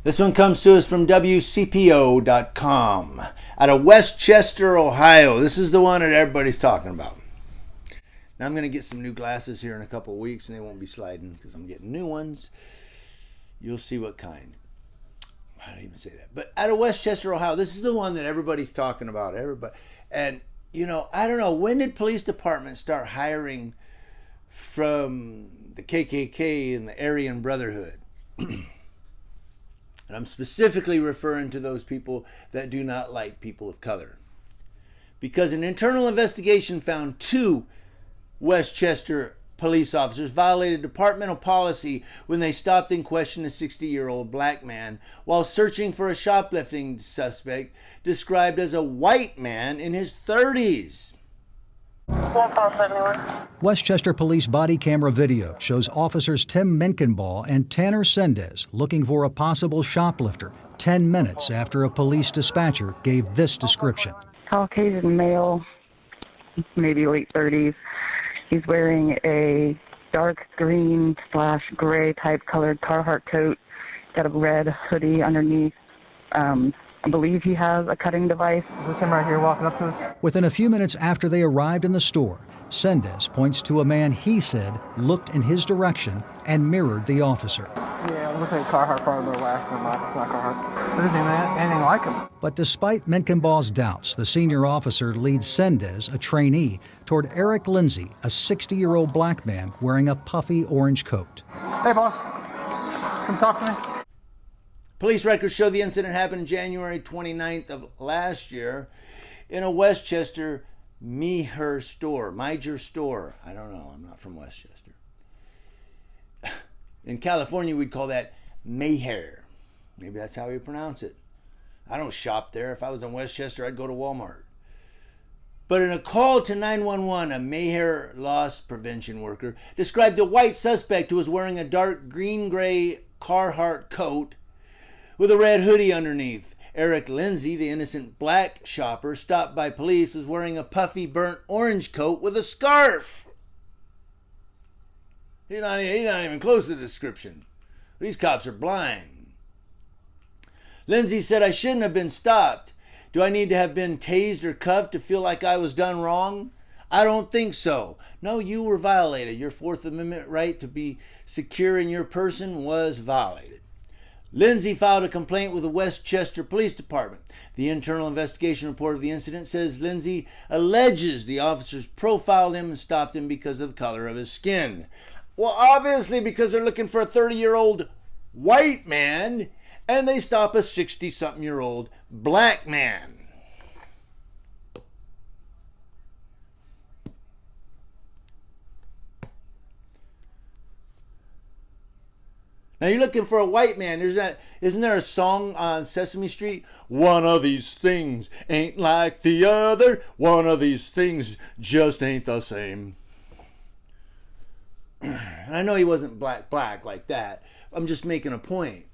This one comes to us from WCPO.com out of Westchester, Ohio. This is the one that everybody's talking about. Now I'm going to get some new glasses here in a couple of weeks, and they won't be sliding because I'm getting new ones. You'll see what kind. I don't even say that. But out of Westchester, Ohio, this is the one that everybody's talking about. Everybody. And, you know, I don't know. When did police departments start hiring from the KKK and the Aryan Brotherhood? And I'm specifically referring to those people that do not like people of color. Because an internal investigation found 2 Westchester police officers violated departmental policy when they stopped and questioned a 60-year-old black man while searching for a shoplifting suspect described as a white man in his 30s. Westchester police body camera video shows officers Tim Menkenball and Tanner Sendez looking for a possible shoplifter 10 minutes after a police dispatcher gave this description. Caucasian male, maybe late 30s. He's wearing a dark green / gray type colored Carhartt coat, got a red hoodie underneath. I believe he has a cutting device. Is this him right here walking up to us? Within a few minutes after they arrived in the store, Sendez points to a man he said looked in his direction and mirrored the officer. Yeah, I'm looking at Carhartt part of the left. It's not Carhartt. There isn't anything like him. But despite Menkenball's doubts, the senior officer leads Sendez, a trainee, toward Eric Lindsay, a 60-year-old black man wearing a puffy orange coat. Hey, boss. Come talk to me. Police records show the incident happened January 29th of last year in a Westchester Meher store. Mejer store. I don't know. I'm not from Westchester. In California, we'd call that Meher. Maybe that's how you pronounce it. I don't shop there. If I was in Westchester, I'd go to Walmart. But in a call to 911, a Meher loss prevention worker described a white suspect who was wearing a dark green-gray Carhartt coat with a red hoodie underneath. Eric Lindsay, the innocent black shopper stopped by police, was wearing a puffy burnt orange coat with a scarf. He's not even close to the description. These cops are blind. Lindsay said, "I shouldn't have been stopped. Do I need to have been tased or cuffed to feel like I was done wrong? I don't think so. No, you were violated. Your Fourth Amendment right to be secure in your person was violated." Lindsay filed a complaint with the Westchester Police Department. The internal investigation report of the incident says Lindsay alleges the officers profiled him and stopped him because of the color of his skin. Well, obviously because they're looking for a 30-year-old white man, and they stop a 60-something-year-old black man. Now you're looking for a white man. Isn't there a song on Sesame Street? One of these things ain't like the other. One of these things just ain't the same. And I know he wasn't black like that. I'm just making a point.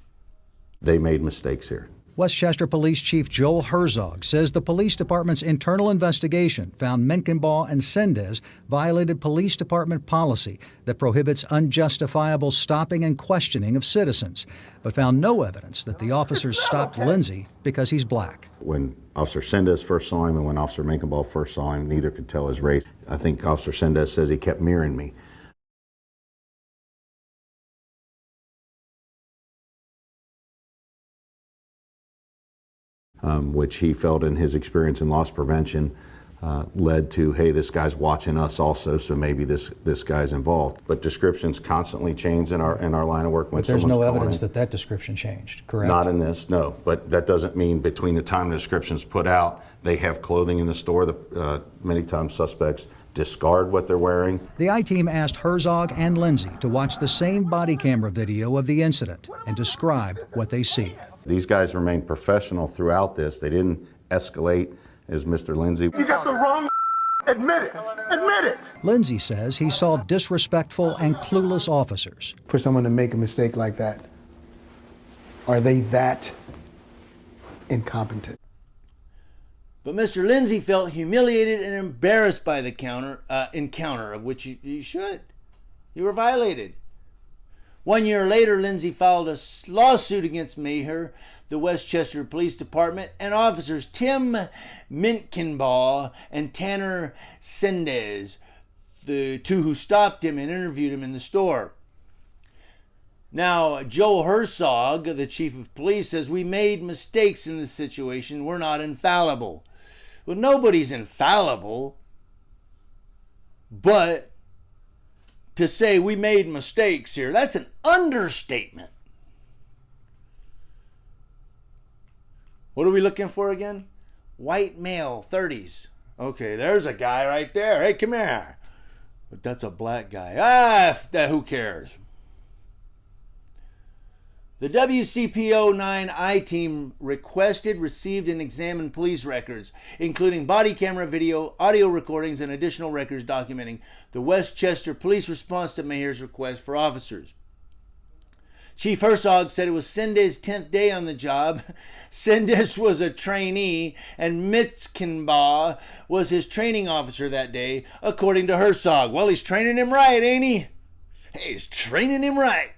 They made mistakes here. Westchester Police Chief Joel Herzog says the police department's internal investigation found Menkenball and Sendez violated police department policy that prohibits unjustifiable stopping and questioning of citizens, but found no evidence that the officers stopped Lindsay because he's black. When Officer Sendez first saw him and when Officer Menkenball first saw him, neither could tell his race. I think Officer Sendez says he kept mirroring me. Which he felt in his experience in loss prevention led to, hey, this guy's watching us also, so maybe this guy's involved. But descriptions constantly change in our line of work. When but there's no evidence that description changed, correct? Not in this, no. But that doesn't mean between the time the description's put out, they have clothing in the store. Many times suspects discard what they're wearing. The I-team asked Herzog and Lindsay to watch the same body camera video of the incident and describe what they see. These guys remained professional throughout this. They didn't escalate, as Mr. Lindsay. You got the wrong. Admit it. Admit it. Lindsay says he saw disrespectful and clueless officers. For someone to make a mistake like that, are they that incompetent? But Mr. Lindsay felt humiliated and embarrassed by the encounter of which you should. You were violated. 1 year later, Lindsay filed a lawsuit against Maher, the Westchester Police Department, and officers Tim Mintkenbaugh and Tanner Sendez, the two who stopped him and interviewed him in the store. Now, Joe Herzog, the chief of police, says, "We made mistakes in this situation. We're not infallible." Well, nobody's infallible. But to say we made mistakes here, that's an understatement. What are we looking for again? White male, 30s. Okay, there's a guy right there. Hey, come here. But that's a black guy. Who cares? The WCPO-9I team requested, received, and examined police records, including body camera video, audio recordings, and additional records documenting the Westchester police response to Maher's request for officers. Chief Herzog said it was Sendez's 10th day on the job. Sendez was a trainee, and Mintkenbaugh was his training officer that day, according to Herzog. Well, he's training him right, ain't he? He's training him right.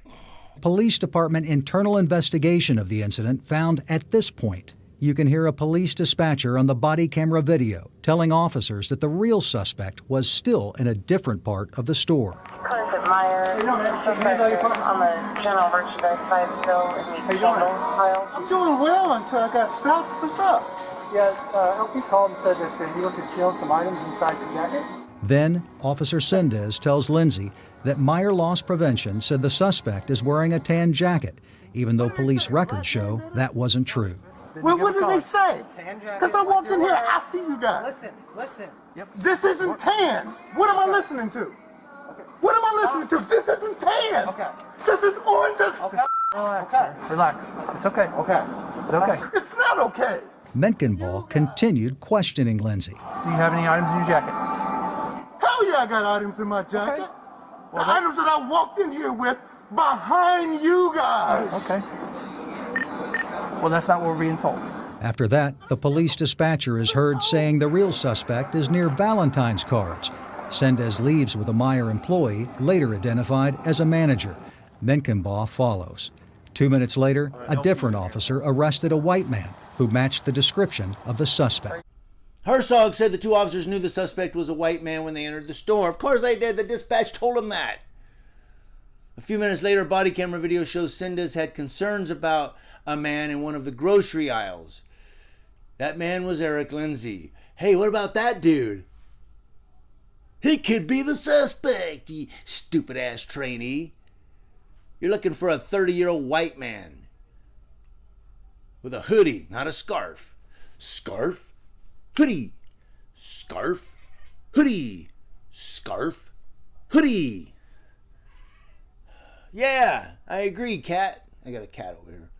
Police Department internal investigation of the incident found at this point you can hear a police dispatcher on the body camera video telling officers that the real suspect was still in a different part of the store. Clint Meyer, suspect on the general merchandise side still in the candle pile. I'm doing well until I got stopped. What's up? Yeah, LP called and said that he was concealing some items inside the jacket. Then, Officer Sendez tells Lindsay that Meyer Loss Prevention said the suspect is wearing a tan jacket, even though police records show that wasn't true. Well, what did they say? Because I walked in here after you guys. Listen. Yep. This isn't tan. What am I listening to? What am I listening to? This isn't tan. Okay. This is orange as Relax, sir. Relax. It's okay. Okay. It's okay. It's not okay. Menkenball continued questioning Lindsay. Do you have any items in your jacket? Hell yeah, I got items in my jacket. Okay. Well, The items that I walked in here with behind you guys. Okay. Well, that's not what we're being told. After that, the police dispatcher is heard saying the real suspect is near Valentine's cards. Sendez leaves with a Meyer employee, later identified as a manager. Menkenbaugh follows. 2 minutes later, a different officer arrested a white man who matched the description of the suspect. Herzog said the two officers knew the suspect was a white man when they entered the store. Of course they did. The dispatch told them that. A few minutes later, body camera video shows Sendez had concerns about a man in one of the grocery aisles. That man was Eric Lindsay. Hey, what about that dude? He could be the suspect, you stupid-ass trainee. You're looking for a 30-year-old white man with a hoodie, not a scarf. Scarf, hoodie, scarf, hoodie, scarf, hoodie. Yeah, I agree, cat. I got a cat over here.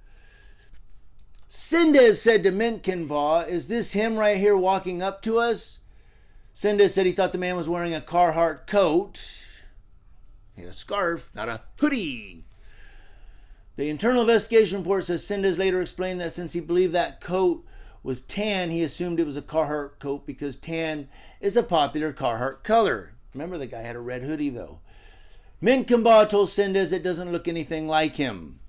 Sendez said to Mintkenbaugh, "Is this him right here walking up to us?" Sendez said he thought the man was wearing a Carhartt coat. He had a scarf, not a hoodie. The internal investigation report says Sendez later explained that since he believed that coat was tan, he assumed it was a Carhartt coat because tan is a popular Carhartt color. Remember, the guy had a red hoodie, though. Mintkenbaugh told Sendez it doesn't look anything like him.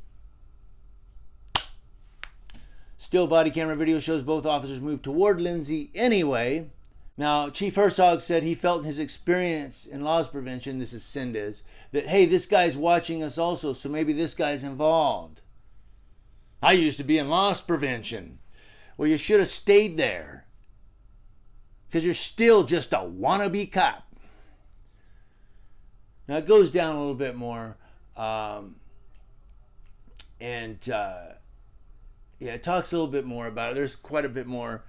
Still, body camera video shows both officers move toward Lindsay anyway. Now, Chief Herzog said he felt in his experience in loss prevention, this is Sendez, that, hey, this guy's watching us also, so maybe this guy's involved. I used to be in loss prevention. Well, you should have stayed there, because you're still just a wannabe cop. Now, it goes down a little bit more, yeah, it talks a little bit more about it. There's quite a bit more,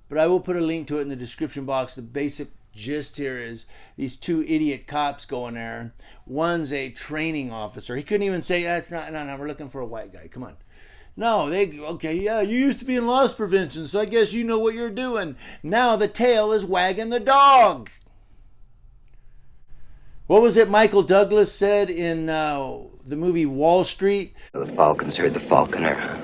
but I will put a link to it in the description box. The basic gist here is these two idiot cops going there. One's a training officer. He couldn't even say, that's not, no, we're looking for a white guy. Come on. No, okay, yeah, you used to be in loss prevention, so I guess you know what you're doing. Now the tail is wagging the dog. What was it Michael Douglas said in the movie Wall Street? The Falcons heard the falconer.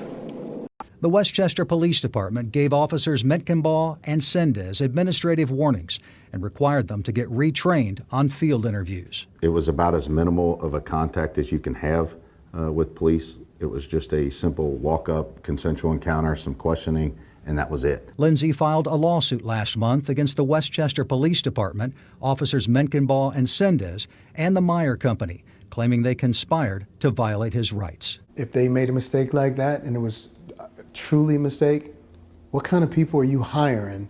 The Westchester Police Department gave officers Mintkenbaugh and Sendez administrative warnings and required them to get retrained on field interviews. It was about as minimal of a contact as you can have with police. It was just a simple walk-up, consensual encounter, some questioning, and that was it. Lindsay filed a lawsuit last month against the Westchester Police Department, officers Menkenbaugh and Sendez, and the Meyer Company, claiming they conspired to violate his rights. If they made a mistake like that and it was truly a mistake, what kind of people are you hiring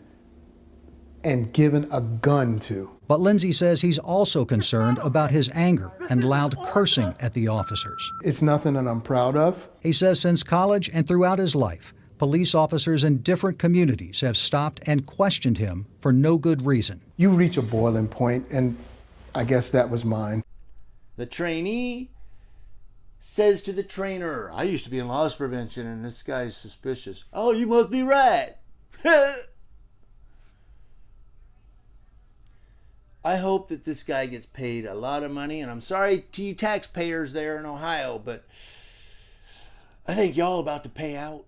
and giving a gun to? But Lindsay says he's also concerned about his anger and loud cursing at the officers. It's nothing that I'm proud of. He says since college and throughout his life, police officers in different communities have stopped and questioned him for no good reason. You reach a boiling point, and I guess that was mine. The trainee says to the trainer, I used to be in loss prevention and this guy's suspicious. Oh, you must be right. I hope that this guy gets paid a lot of money, and I'm sorry to you taxpayers there in Ohio, but I think y'all about to pay out.